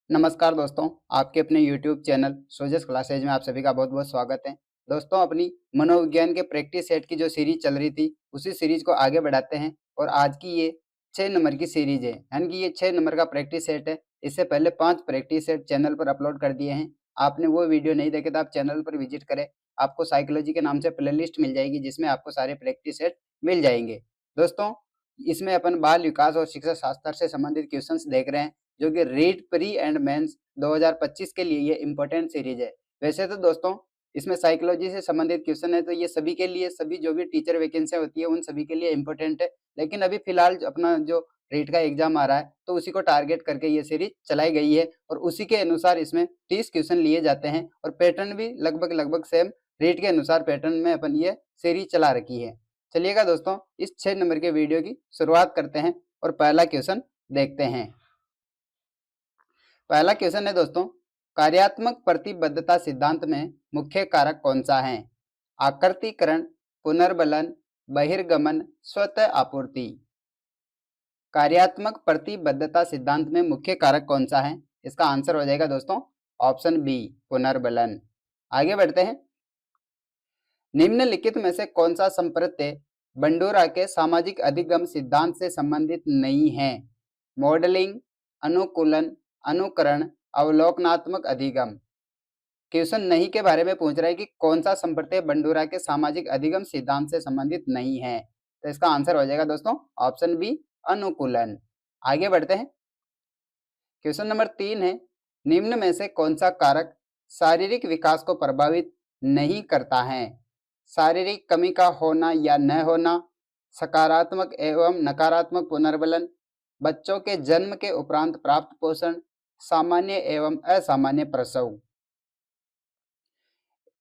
नमस्कार दोस्तों, आपके अपने YouTube चैनल सोजस क्लासेज में आप सभी का बहुत-बहुत स्वागत है। दोस्तों, अपनी मनोविज्ञान के प्रैक्टिस सेट की जो सीरीज चल रही थी, उसी सीरीज को आगे बढ़ाते हैं और आज की ये 6 नंबर की सीरीज है, यानी कि ये 6 नंबर का प्रैक्टिस सेट है। इससे पहले 5 प्रैक्टिस सेट चैनल पर अपलोड कर दिए हैं। आपने वो वीडियो नहीं देखे तो आप चैनल पर विजिट करें, आपको साइकोलॉजी के नाम से प्लेलिस्ट मिल जाएगी जिसमें आपको सारे प्रैक्टिस सेट मिल जाएंगे। दोस्तों, इसमें अपन बाल विकास और शिक्षा शास्त्र से संबंधित क्वेश्चंस देख रहे हैं, जो कि रीड प्री एंड मेंस 2025 के लिए ये इम्पोर्टेंट सीरीज है। वैसे तो दोस्तों, इसमें साइकोलॉजी से संबंधित क्वेश्चन है, तो ये सभी के लिए, सभी जो भी टीचर वैकेंसी होती है उन सभी के लिए इम्पोर्टेंट है। लेकिन अभी फिलहाल अपना जो रीट का एग्जाम आ रहा है, तो उसी को टारगेट करके ये सीरीज चलाई गई है और उसी के अनुसार इसमें 30 क्वेश्चन लिए जाते हैं और पैटर्न भी लगभग सेम रीट के अनुसार पैटर्न में अपन ये सीरीज चला रखी है। चलिएगा दोस्तों, इस 6 नंबर के वीडियो की शुरुआत करते हैं और पहला क्वेश्चन देखते हैं। पहला क्वेश्चन है दोस्तों, कार्यात्मक प्रतिबद्धता सिद्धांत में मुख्य कारक कौन सा है? आकृतिकरण, पुनर्बलन, बहिर्गमन, स्वतः आपूर्ति। कार्यात्मक प्रतिबद्धता सिद्धांत में मुख्य कारक कौन सा है? इसका आंसर हो जाएगा दोस्तों ऑप्शन बी, पुनर्बलन। आगे बढ़ते हैं। निम्नलिखित में से कौन सा संप्रत्यय बंडूरा के सामाजिक अधिगम सिद्धांत से संबंधित नहीं है? मॉडलिंग, अनुकूलन, अनुकरण, अवलोकनात्मक अधिगम। क्वेश्चन नहीं के बारे में पूछ रहा है कि कौन सा संप्रत्यय बंडूरा के सामाजिक अधिगम सिद्धांत से संबंधित नहीं है, तो इसका आंसर हो जाएगा दोस्तों ऑप्शन बी, अनुकूलन। आगे बढ़ते हैं। क्वेश्चन नंबर 3 है, निम्न में से कौन सा कारक शारीरिक विकास को प्रभावित नहीं करता है? शारीरिक कमी का होना या न होना, सकारात्मक एवं नकारात्मक पुनर्बलन, बच्चों के जन्म के उपरांत प्राप्त पोषण, सामान्य एवं असामान्य प्रसव।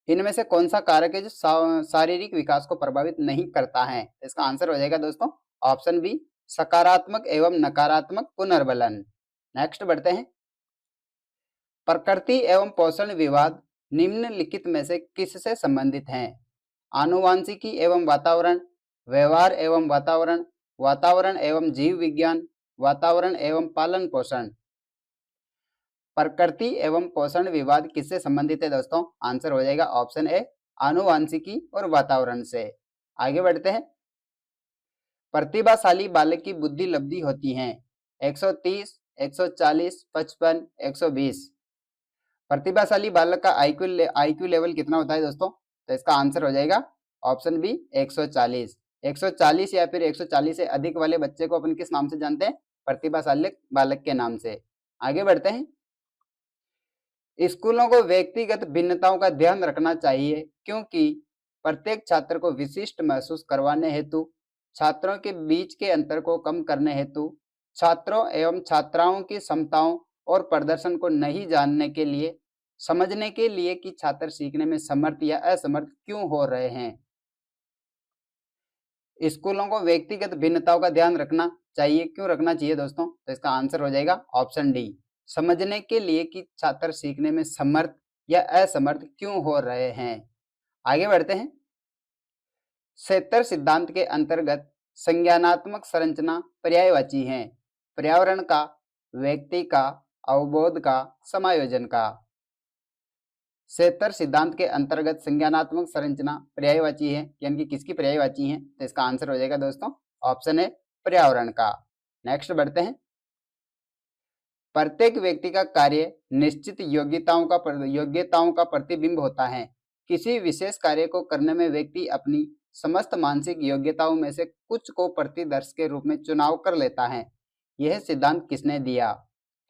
इनमें से कौन सा कारक है जो शारीरिक विकास को प्रभावित नहीं करता है? इसका आंसर हो जाएगा दोस्तों ऑप्शन बी, सकारात्मक एवं नकारात्मक पुनर्बलन। नेक्स्ट बढ़ते हैं। प्रकृति एवं पोषण विवाद निम्नलिखित में से किससे संबंधित हैं? आनुवांशिकी एवं वातावरण, व्यवहार एवं वातावरण, वातावरण एवं जीव विज्ञान, वातावरण एवं पालन पोषण। प्रकृति एवं पोषण विवाद किससे संबंधित है दोस्तों? आंसर हो जाएगा ऑप्शन ए, आनुवांशिकी और वातावरण से। आगे बढ़ते हैं। प्रतिभाशाली बालक की बुद्धि लब्धि होती है 130, 140, 55, 120। प्रतिभाशाली बालक का आईक्यू लेवल कितना होता है दोस्तों? तो इसका आंसर हो जाएगा ऑप्शन बी, 140। 140 या फिर 140 से अधिक वाले बच्चे को अपन किस नाम से जानते हैं? प्रतिभाशाली बालक के नाम से। आगे बढ़ते हैं। स्कूलों को व्यक्तिगत भिन्नताओं का ध्यान रखना चाहिए क्योंकि प्रत्येक छात्र को विशिष्ट महसूस करवाने हेतु, छात्रों के बीच के अंतर को कम करने हेतु, छात्रों एवं छात्राओं की क्षमताओं और प्रदर्शन को नहीं जानने के लिए, समझने के लिए कि छात्र सीखने में समर्थ या असमर्थ क्यों हो रहे हैं, स्कूलों को व्यक्तिगत भिन्नताओं का ध्यान रखना चाहिए। क्यों रखना चाहिए दोस्तों? तो इसका आंसर हो जाएगा ऑप्शन डी, समझने के लिए कि छात्र सीखने में समर्थ या असमर्थ क्यों हो रहे हैं। आगे बढ़ते हैं। सेतर सिद्धांत के अंतर्गत संज्ञानात्मक संरचना पर्यायवाची है, पर्यावरण का, व्यक्ति का, अवबोध का, समायोजन का। सेतर सिद्धांत के अंतर्गत संज्ञानात्मक संरचना पर्यायवाची है, यानी कि किसकी पर्यायवाची है? तो इसका आंसर हो जाएगा दोस्तों ऑप्शन है, पर्यावरण का। नेक्स्ट बढ़ते हैं। प्रत्येक व्यक्ति का कार्य निश्चित योग्यताओं का प्रतिबिंब होता है। किसी विशेष कार्य को करने में व्यक्ति अपनी समस्त मानसिक योग्यताओं में से कुछ को प्रतिदर्श के रूप में चुनाव कर लेता है। यह सिद्धांत किसने दिया?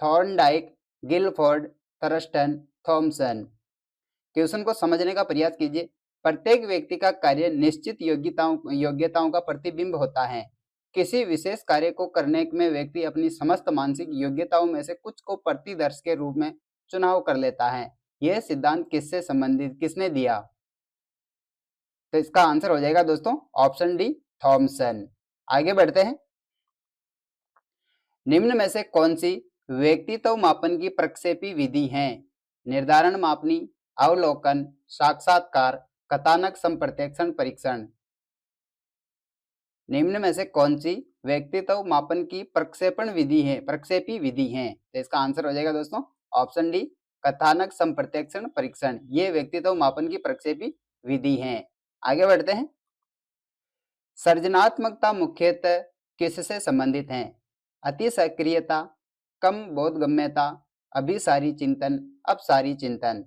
Thorndike, Guilford, Thurstone, Thomson. Question को समझने का प्रयास कीजिए। प्रत्येक व्यक्ति का कार्य निश्चित योग्यताओं का प्रतिबिंब होता है। किसी विशेष कार्य को करने में व्यक्ति अपनी समस्त मानसिक योग्यताओं में से कुछ को प्रतिदर्श के रूप में चुनाव कर लेता है। यह सिद्धांत किससे संबंधित, किसने दिया? तो इसका आंसर हो जाएगा दोस्तों ऑप्शन डी, थॉमसन। आगे बढ़ते हैं। निम्न में से कौन सी व्यक्तित्व मापन की प्रक्षेपी विधि है? निर्धारण मापनी, अवलोकन, साक्षात्कार, कथानक संप्रत्यक्षण परीक्षण। निम्न में से कौन सी व्यक्तित्व मापन की प्रक्षेपी विधि है? तो इसका आंसर हो जाएगा दोस्तों ऑप्शन डी कथानक संप्रत्यक्षण परीक्षण। ये व्यक्तित्व मापन की प्रक्षेपी विधि है। आगे बढ़ते हैं। सृजनात्मकता मुख्यतः किससे संबंधित है? अति सक्रियता, कम बोधगम्यता, अभिसारी चिंतन, अपसारी चिंतन।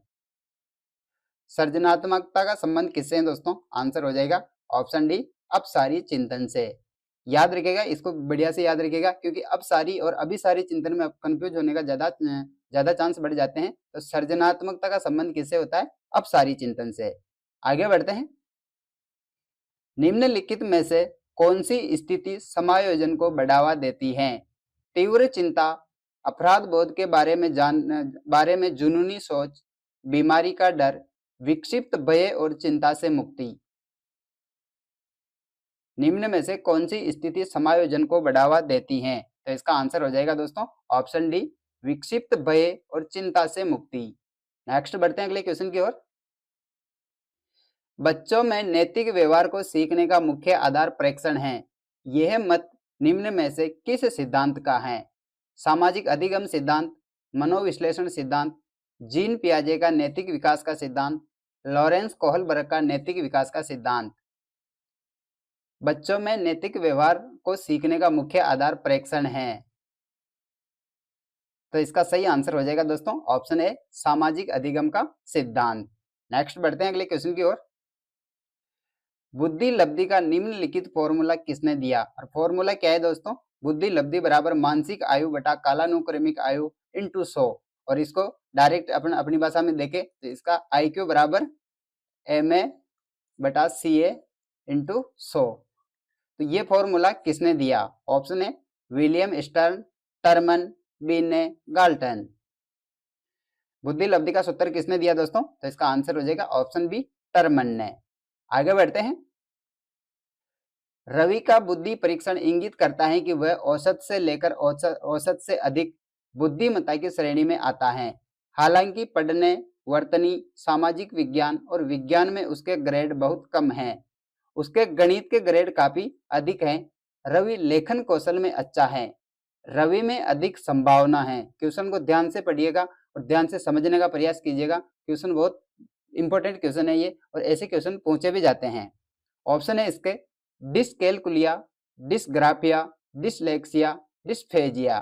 सृजनात्मकता का संबंध किससे है दोस्तों? आंसर हो जाएगा ऑप्शन डी अपसारी चिंतन से। याद रखिएगा, इसको बढ़िया से याद रखिएगा, क्योंकि अपसारी और अभिसारी चिंतन में कंफ्यूज होने का ज्यादा चांस बढ़ जाते हैं। तो सृजनात्मकता का संबंध किससे होता है? अपसारी चिंतन से। आगे बढ़ते हैं। निम्नलिखित में से कौन सी स्थिति समायोजन को बढ़ावा देती है? तीव्र चिंता, अपराध बोध के बारे में जुनूनी सोच, बीमारी का डर, विक्षिप्त भय और चिंता से मुक्ति। निम्न में से कौन सी स्थिति समायोजन को बढ़ावा देती है? तो इसका आंसर हो जाएगा दोस्तों ऑप्शन डी विक्षिप्त भय और चिंता से मुक्ति। नेक्स्ट बढ़ते हैं अगले क्वेश्चन की ओर। बच्चों में नैतिक व्यवहार को सीखने का मुख्य आधार प्रेक्षण है। यह मत निम्न में से किस सिद्धांत का है? सामाजिक अधिगम सिद्धांत, मनोविश्लेषण सिद्धांत, जीन पियाजे का नैतिक विकास का सिद्धांत, लॉरेंस कोहलबर्ग का नैतिक विकास का सिद्धांत। बच्चों में नैतिक व्यवहार को सीखने का मुख्य आधार प्रेक्षण है, तो इसका सही आंसर हो जाएगा दोस्तों ऑप्शन ए सामाजिक अधिगम का सिद्धांत। नेक्स्ट बढ़ते हैं अगले क्वेश्चन की ओर। बुद्धि लब्धि का निम्नलिखित फॉर्मूला किसने दिया? और फॉर्मूला क्या है दोस्तों? बुद्धि लब्धि बराबर मानसिक आयु बटा कालानुक्रमिक आयु इंटू 100। और इसको डायरेक्ट अपनी भाषा में देखें तो इसका IQ बराबर MA बटा CA इंटू 100। तो ये फॉर्मूला किसने दिया? ऑप्शन है विलियम स्टर्न, टर्मन, बिने, गाल्टन। बुद्धि लब्धि का सूत्र किसने दिया दोस्तों? तो इसका आंसर हो जाएगा ऑप्शन बी टर्मन ने। आगे बढ़ते हैं। रवि का बुद्धि परीक्षण इंगित करता है कि वह औसत से लेकर औसत से अधिक बुद्धिमत्ता की श्रेणी में आता है। हालांकि पढ़ने, वर्तनी, सामाजिक विज्ञान और विज्ञान में उसके ग्रेड बहुत कम हैं। उसके गणित के ग्रेड काफी अधिक हैं। रवि लेखन कौशल में अच्छा है। रवि में अधिक संभावना है। क्वेश्चन को ध्यान से पढ़िएगा और ध्यान से समझने का प्रयास कीजिएगा। क्वेश्चन बहुत इंपॉर्टेंट क्वेश्चन है ये, और ऐसे क्वेश्चन पूछे भी जाते हैं। ऑप्शन है इसके dyscalculia, dysgraphia, dyslexia, dysphagia.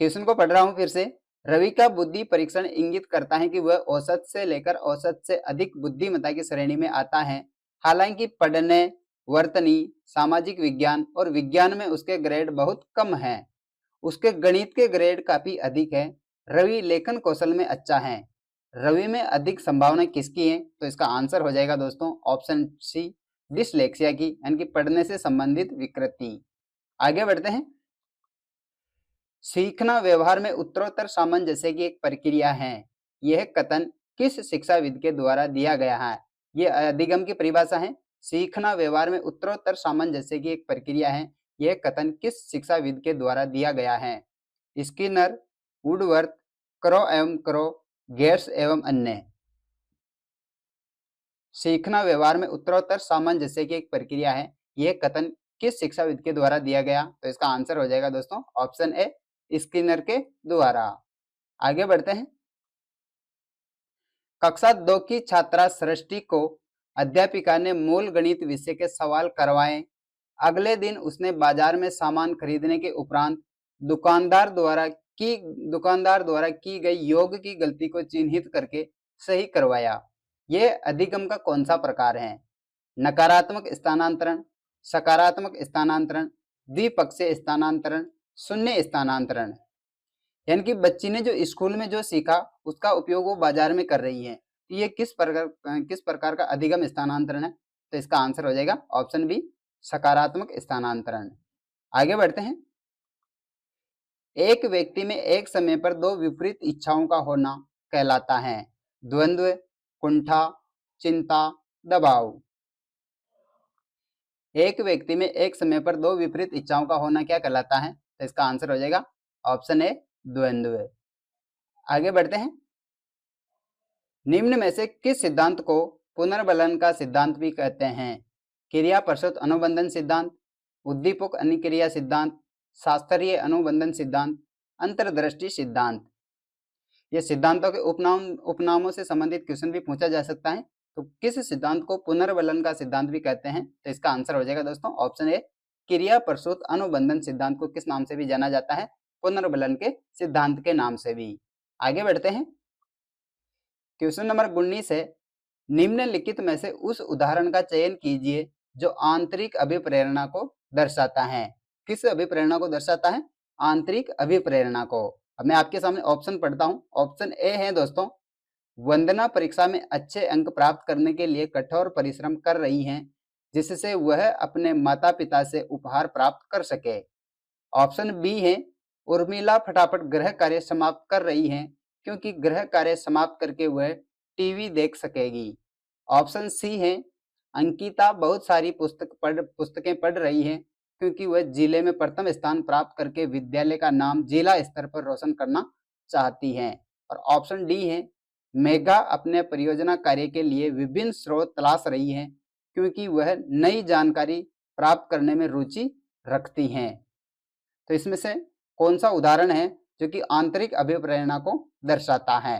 Question को पढ़ रहा हूं फिर से। रवि का बुद्धि परीक्षण इंगित करता है कि वह औसत से लेकर औसत से अधिक बुद्धिमत्ता की श्रेणी में आता है। हालांकि पढ़ने, वर्तनी, सामाजिक विज्ञान और विज्ञान में उसके ग्रेड बहुत कम है। उसके गणित के ग्रेड काफी अधिक है। रवि लेखन कौशल में अच्छा है। रवि में अधिक संभावना किसकी है? तो इसका आंसर हो जाएगा दोस्तों ऑप्शन सी डिसलेक्सिया की, यानी कि पढ़ने से संबंधित विकृति। आगे बढ़ते हैं। सीखना व्यवहार में उत्तरोत्तर सामंजस्य की एक प्रक्रिया है। यह कथन किस शिक्षाविद के द्वारा दिया गया है? यह अधिगम की परिभाषा है। सीखना व्यवहार में उत्तरोत्तर सामंजस्य की एक प्रक्रिया है। यह कथन किस शिक्षाविद के द्वारा दिया गया है? स्किनर, वुडवर्थ, क्रो एवं क्रो, गेट्स एवं अन्य। सीखना व्यवहार में उत्तरोत्तर सामंजस्य की एक प्रक्रिया है। यह कथन किस शिक्षाविद के द्वारा दिया गया? तो इसका आंसर हो जाएगा दोस्तों ऑप्शन ए स्किनर के द्वारा। आगे बढ़ते हैं। कक्षा 2 की छात्रा सृष्टि को अध्यापिका ने मूल गणित विषय के सवाल करवाए। अगले दिन उसने बाजार में सामान खरीदने के उपरांत दुकानदार द्वारा की गई योग की गलती को चिन्हित करके सही करवाया। यह अधिगम का कौन सा प्रकार है? नकारात्मक स्थानांतरण, सकारात्मक स्थानांतरण, द्विपक्षीय स्थानांतरण, शून्य स्थानांतरण। यानी कि बच्ची ने जो स्कूल में जो सीखा उसका उपयोग वो बाजार में कर रही है। ये किस प्रकार का अधिगम स्थानांतरण है? तो इसका आंसर हो जाएगा ऑप्शन बी सकारात्मक स्थानांतरण। आगे बढ़ते हैं। एक व्यक्ति में एक समय पर दो विपरीत इच्छाओं का होना कहलाता है। द्वंद्व, कुंठा, चिंता, दबाव। एक व्यक्ति में एक समय पर दो विपरीत इच्छाओं का होना क्या कहलाता है? तो इसका आंसर हो जाएगा ऑप्शन ए द्वंद्व। आगे बढ़ते हैं। निम्न में से किस सिद्धांत को पुनर्बलन का सिद्धांत भी कहते हैं? क्रिया प्रसूत अनुबंधन सिद्धांत, उद्दीपक अनिक्रिया सिद्धांत, शास्त्रीय अनुबंधन सिद्धांत, अंतर्दृष्टि सिद्धांत। ये सिद्धांतों के उपनामों से संबंधित क्वेश्चन भी पूछा जा सकता है। तो किस सिद्धांत को पुनर्वलन का सिद्धांत भी कहते हैं? तो इसका आंसर हो जाएगा दोस्तों ऑप्शन ए, क्रिया प्रसूत अनुबंधन सिद्धांत को किस नाम से भी जाना जाता है? पुनर्वलन के सिद्धांत के नाम से भी। आगे बढ़ते हैं। क्वेश्चन नंबर 19 है, निम्नलिखित में से उस उदाहरण का चयन कीजिए जो आंतरिक अभिप्रेरणा को दर्शाता है। किस अभिप्रेरणा को दर्शाता है? आंतरिक अभिप्रेरणा को। अब मैं आपके सामने ऑप्शन पढ़ता हूं। ऑप्शन ए है दोस्तों, वंदना परीक्षा में अच्छे अंक प्राप्त करने के लिए कठोर परिश्रम कर रही हैं, जिससे वह अपने माता पिता से उपहार प्राप्त कर सके। ऑप्शन बी है, उर्मिला फटाफट गृह कार्य समाप्त कर रही हैं, क्योंकि गृह कार्य समाप्त करके वह टीवी देख सकेगी। ऑप्शन सी है, अंकिता बहुत सारी पुस्तकें पढ़ रही हैं, क्योंकि वह जिले में प्रथम स्थान प्राप्त करके विद्यालय का नाम जिला स्तर पर रोशन करना चाहती हैं। और ऑप्शन डी है, मेघा अपने परियोजना कार्य के लिए विभिन्न स्रोत तलाश रही है, क्योंकि वह नई जानकारी प्राप्त करने में रुचि रखती हैं। तो इसमें से कौन सा उदाहरण है जो कि आंतरिक अभिप्रेरणा को दर्शाता है?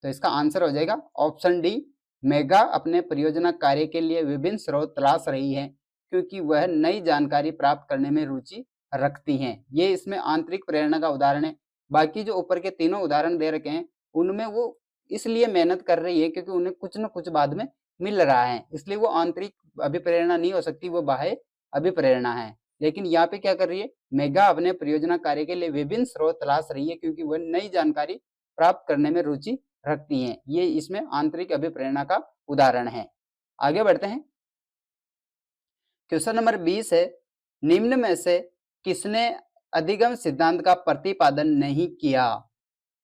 तो इसका आंसर हो जाएगा ऑप्शन डी, मेघा अपने परियोजना कार्य के लिए विभिन्न स्रोत तलाश रही है, क्योंकि वह नई जानकारी प्राप्त करने में रुचि रखती हैं। ये इसमें आंतरिक प्रेरणा का उदाहरण है। बाकी जो ऊपर के तीनों उदाहरण दे रखे हैं उनमें वो इसलिए मेहनत कर रही है क्योंकि उन्हें कुछ न कुछ बाद में मिल रहा है, इसलिए वो आंतरिक अभिप्रेरणा नहीं हो सकती, वो बाह्य अभिप्रेरणा है। लेकिन यहाँ पे क्या कर रही है? मेघा अपने परियोजना कार्य के लिए विभिन्न स्रोत तलाश रही है, क्योंकि वह नई जानकारी प्राप्त करने में रुचि रखती हैं। ये इसमें आंतरिक अभिप्रेरणा का उदाहरण है। आगे बढ़ते हैं। क्वेश्चन नंबर 20 है, निम्न में से किसने अधिगम सिद्धांत का प्रतिपादन नहीं किया?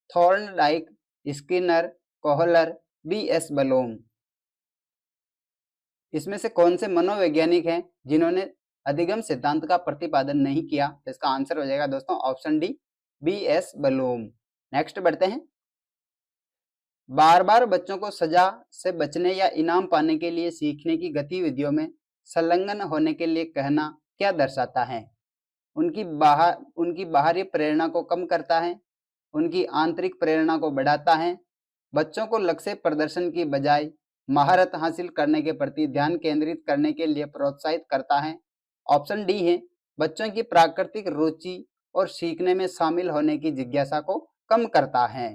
Thorndike, Skinner, Kohler, B S. Bloom. इसमें से कौन से मनोवैज्ञानिक हैं जिन्होंने अधिगम सिद्धांत का प्रतिपादन नहीं किया? तो इसका आंसर हो जाएगा दोस्तों ऑप्शन डी, बी.एस. बलोम। नेक्स्ट बढ़ते हैं। बार बार बच्चों को सजा से बचने या इनाम पाने के लिए सीखने की गतिविधियों में संलग्न होने के लिए कहना क्या दर्शाता है? उनकी बाहरी प्रेरणा को कम करता है, उनकी आंतरिक प्रेरणा को बढ़ाता है, बच्चों को लक्ष्य प्रदर्शन की बजाय महारत हासिल करने के प्रति ध्यान केंद्रित करने के लिए प्रोत्साहित करता है। ऑप्शन डी है, बच्चों की प्राकृतिक रुचि और सीखने में शामिल होने की जिज्ञासा को कम करता है।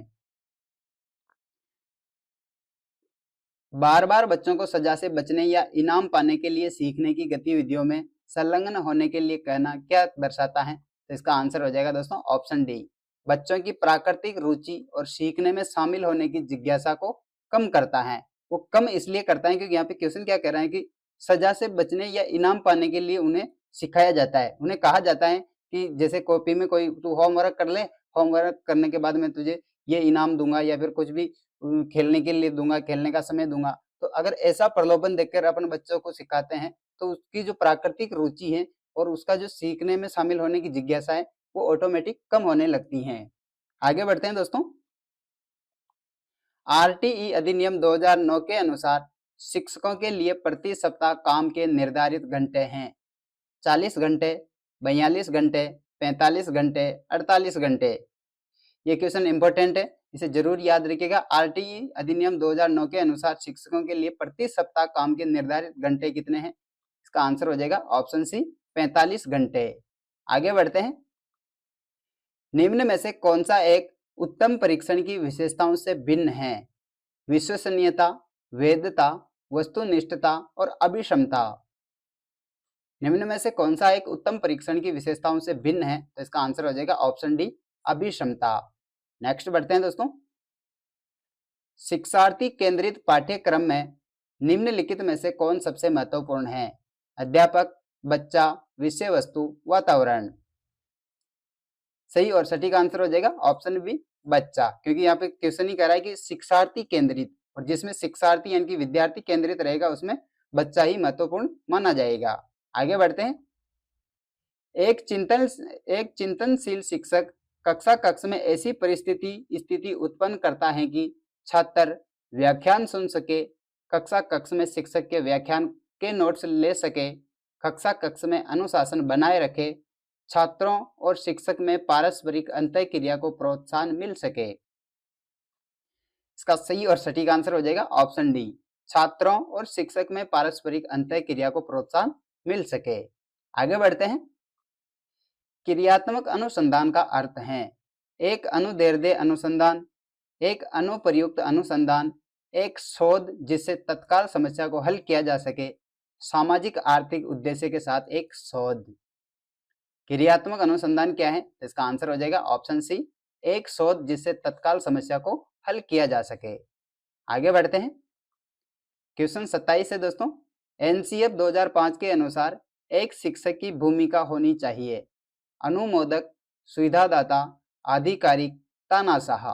बार बार बच्चों को सजा से बचने या इनाम पाने के लिए सीखने की गतिविधियों में संलग्न होने के लिए कहना क्या दर्शाता है? तो इसका आंसर हो जाएगा दोस्तों ऑप्शन डी, बच्चों की प्राकृतिक रुचि और सीखने में शामिल होने की जिज्ञासा को कम करता है। वो कम इसलिए करता है क्योंकि यहाँ पे क्वेश्चन क्या कह रहा है कि सजा से बचने या इनाम पाने के लिए उन्हें सिखाया जाता है, उन्हें कहा जाता है कि जैसे कॉपी में कोई तू होमवर्क कर ले, होमवर्क करने के बाद मैं तुझे ये इनाम दूंगा या फिर कुछ भी खेलने के लिए दूंगा, खेलने का समय दूंगा। तो अगर ऐसा प्रलोभन देकर अपन बच्चों को सिखाते हैं तो उसकी जो प्राकृतिक रुचि है और उसका जो सीखने में शामिल होने की जिज्ञासा है वो ऑटोमेटिक कम होने लगती हैं। आगे बढ़ते हैं दोस्तों। आरटीई अधिनियम 2009 के अनुसार शिक्षकों के लिए प्रति सप्ताह काम के निर्धारित घंटे हैं 40 घंटे, 42 घंटे, 45 घंटे, 48 घंटे। ये क्वेश्चन इंपॉर्टेंट है, इसे जरूर याद रखिएगा। आरटीई अधिनियम 2009 के अनुसार शिक्षकों के लिए प्रति सप्ताह काम के निर्धारित घंटे कितने हैं? इसका आंसर हो जाएगा ऑप्शन सी, 45 घंटे। आगे बढ़ते हैं। निम्न में से कौन सा एक उत्तम परीक्षण की विशेषताओं से भिन्न है? विश्वसनीयता, वैधता, वस्तुनिष्ठता और अभिक्षमता। निम्न में से कौन सा एक उत्तम परीक्षण की विशेषताओं से भिन्न है? तो इसका आंसर हो जाएगा ऑप्शन डी, अभिक्षमता। नेक्स्ट बढ़ते हैं दोस्तों। शिक्षार्थी केंद्रित पाठ्यक्रम में निम्नलिखित में से कौन सबसे महत्वपूर्ण है? अध्यापक, बच्चा, विषय वस्तु, वातावरण। सही और सटीक आंसर हो जाएगा ऑप्शन बी, बच्चा, क्योंकि यहाँ पे क्वेश्चन ही कह रहा है कि शिक्षार्थी केंद्रित, और जिसमें शिक्षार्थी यानी कि विद्यार्थी केंद्रित रहेगा उसमें बच्चा ही महत्वपूर्ण माना जाएगा। आगे बढ़ते हैं। एक चिंतनशील शिक्षक कक्षा कक्ष में ऐसी स्थिति उत्पन्न करता है कि छात्र व्याख्यान सुन सके, कक्षा कक्ष में शिक्षक के व्याख्यान के नोट्स ले सके, कक्षा कक्ष में अनुशासन बनाए रखे, छात्रों और शिक्षक में पारस्परिक अंतःक्रिया को प्रोत्साहन मिल सके। इसका सही और सटीक आंसर हो जाएगा ऑप्शन डी, छात्रों और शिक्षक में पारस्परिक अंतःक्रिया को प्रोत्साहन मिल सके। आगे बढ़ते हैं। क्रियात्मक अनुसंधान का अर्थ है एक अनुदैर्ध्य अनुसंधान, एक अनुप्रयुक्त अनुसंधान, एक शोध जिससे तत्काल समस्या को हल किया जा सके, सामाजिक आर्थिक उद्देश्य के साथ एक शोध। क्रियात्मक अनुसंधान क्या है? इसका आंसर हो जाएगा ऑप्शन सी, एक शोध जिससे तत्काल समस्या को हल किया जा सके। आगे बढ़ते हैं। क्वेश्चन 27 है दोस्तों, एनसीएफ 2005 के अनुसार एक शिक्षक की भूमिका होनी चाहिए अनुमोदक, सुविधादाता, आधिकारिक, तानाशाह।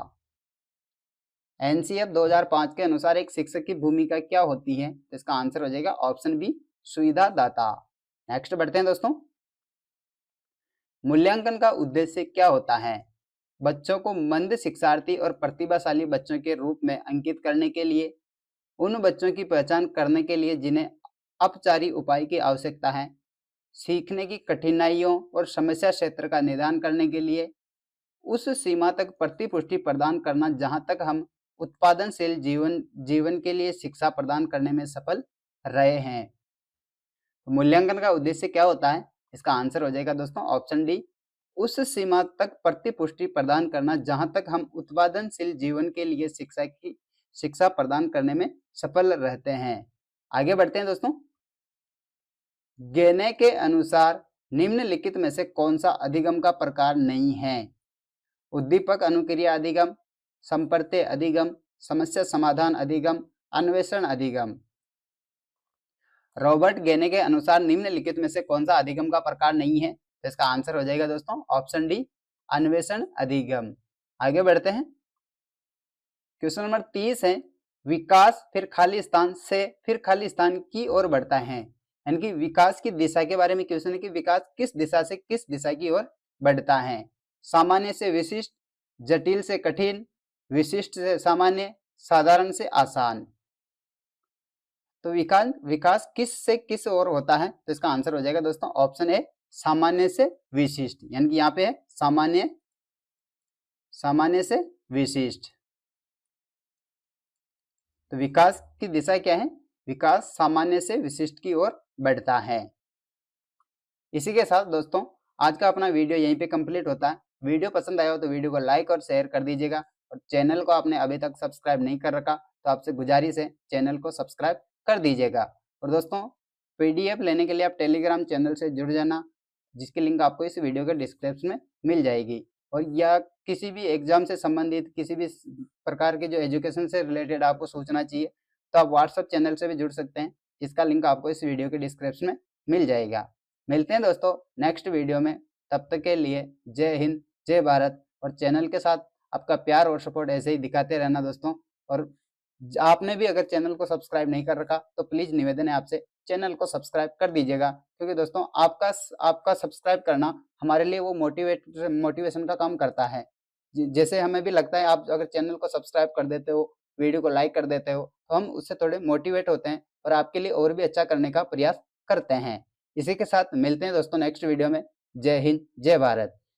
एनसीएफ 2005 के अनुसार एक शिक्षक की भूमिका क्या होती है? तो इसका आंसर हो जाएगा ऑप्शन बी, सुविधादाता। नेक्स्ट बढ़ते हैं दोस्तों। मूल्यांकन का उद्देश्य क्या होता है? बच्चों को मंद शिक्षार्थी और प्रतिभाशाली बच्चों के रूप में अंकित करने के लिए, उन बच्चों की पहचान करने के लिए जिन्हें औपचारिक उपाय की आवश्यकता है, सीखने की कठिनाइयों और समस्या क्षेत्र का निदान करने के लिए, उस सीमा तक प्रतिपुष्टि प्रदान करना जहां तक हम उत्पादनशील जीवन के लिए शिक्षा प्रदान करने में सफल रहे हैं। मूल्यांकन का उद्देश्य क्या होता है? इसका आंसर हो जाएगा दोस्तों ऑप्शन डी, उस सीमा तक प्रतिपुष्टि प्रदान करना जहां तक हम उत्पादनशील जीवन के लिए शिक्षा प्रदान करने में सफल रहते हैं। आगे बढ़ते हैं दोस्तों। गेने के अनुसार निम्नलिखित में से कौन सा अधिगम का प्रकार नहीं है? उद्दीपक अनुक्रिया अधिगम, संपर्त्य अधिगम, समस्या समाधान अधिगम, अन्वेषण अधिगम। रॉबर्ट गेने के अनुसार निम्नलिखित में से कौन सा अधिगम का प्रकार नहीं है? तो इसका आंसर हो जाएगा दोस्तों ऑप्शन डी, अन्वेषण अधिगम। आगे बढ़ते हैं। क्वेश्चन नंबर 30 है, विकास फिर खाली स्थान से फिर खाली स्थान की ओर बढ़ता है, यानी कि विकास की दिशा के बारे में क्वेश्चन है कि विकास किस दिशा से किस दिशा की ओर बढ़ता है। सामान्य से विशिष्ट, जटिल से कठिन, विशिष्ट से सामान्य, साधारण से आसान। तो विकास किस से किस ओर होता है? तो इसका आंसर हो जाएगा दोस्तों ऑप्शन ए, सामान्य से विशिष्ट, यानी कि यहाँ पे है सामान्य से विशिष्ट। तो विकास की दिशा क्या है? विकास सामान्य से विशिष्ट की ओर बढ़ता है। इसी के साथ दोस्तों आज का अपना वीडियो यहीं पे कंप्लीट होता है। वीडियो पसंद आया हो तो वीडियो को लाइक और शेयर कर दीजिएगा, और चैनल को आपने अभी तक सब्सक्राइब नहीं कर रखा तो आपसे गुजारिश है चैनल को सब्सक्राइब कर दीजिएगा। और दोस्तों पीडीएफ लेने के लिए आप टेलीग्राम चैनल से जुड़ जाना, जिसकी लिंक आपको इस वीडियो के डिस्क्रिप्शन में मिल जाएगी। और या किसी भी एग्जाम से संबंधित किसी भी प्रकार के जो एजुकेशन से रिलेटेड आपको सूचना चाहिए तो आप व्हाट्सएप चैनल से भी जुड़ सकते हैं, जिसका लिंक आपको इस वीडियो के डिस्क्रिप्शन में मिल जाएगा। मिलते हैं दोस्तों नेक्स्ट वीडियो में, तब तक के लिए जय हिंद, जय भारत। और चैनल के साथ आपका प्यार और सपोर्ट ऐसे ही दिखाते रहना दोस्तों। और आपने भी अगर चैनल को सब्सक्राइब नहीं कर रखा तो प्लीज निवेदन है आपसे चैनल को सब्सक्राइब कर दीजिएगा, क्योंकि दोस्तों आपका सब्सक्राइब करना हमारे लिए वो मोटिवेशन का काम करता है। जैसे हमें भी लगता है, आप अगर चैनल को सब्सक्राइब कर देते हो, वीडियो को लाइक कर देते हो, तो हम उससे थोड़े मोटिवेट होते हैं और आपके लिए और भी अच्छा करने का प्रयास करते हैं। इसी के साथ मिलते हैं दोस्तों नेक्स्ट वीडियो में। जय हिंद, जय भारत।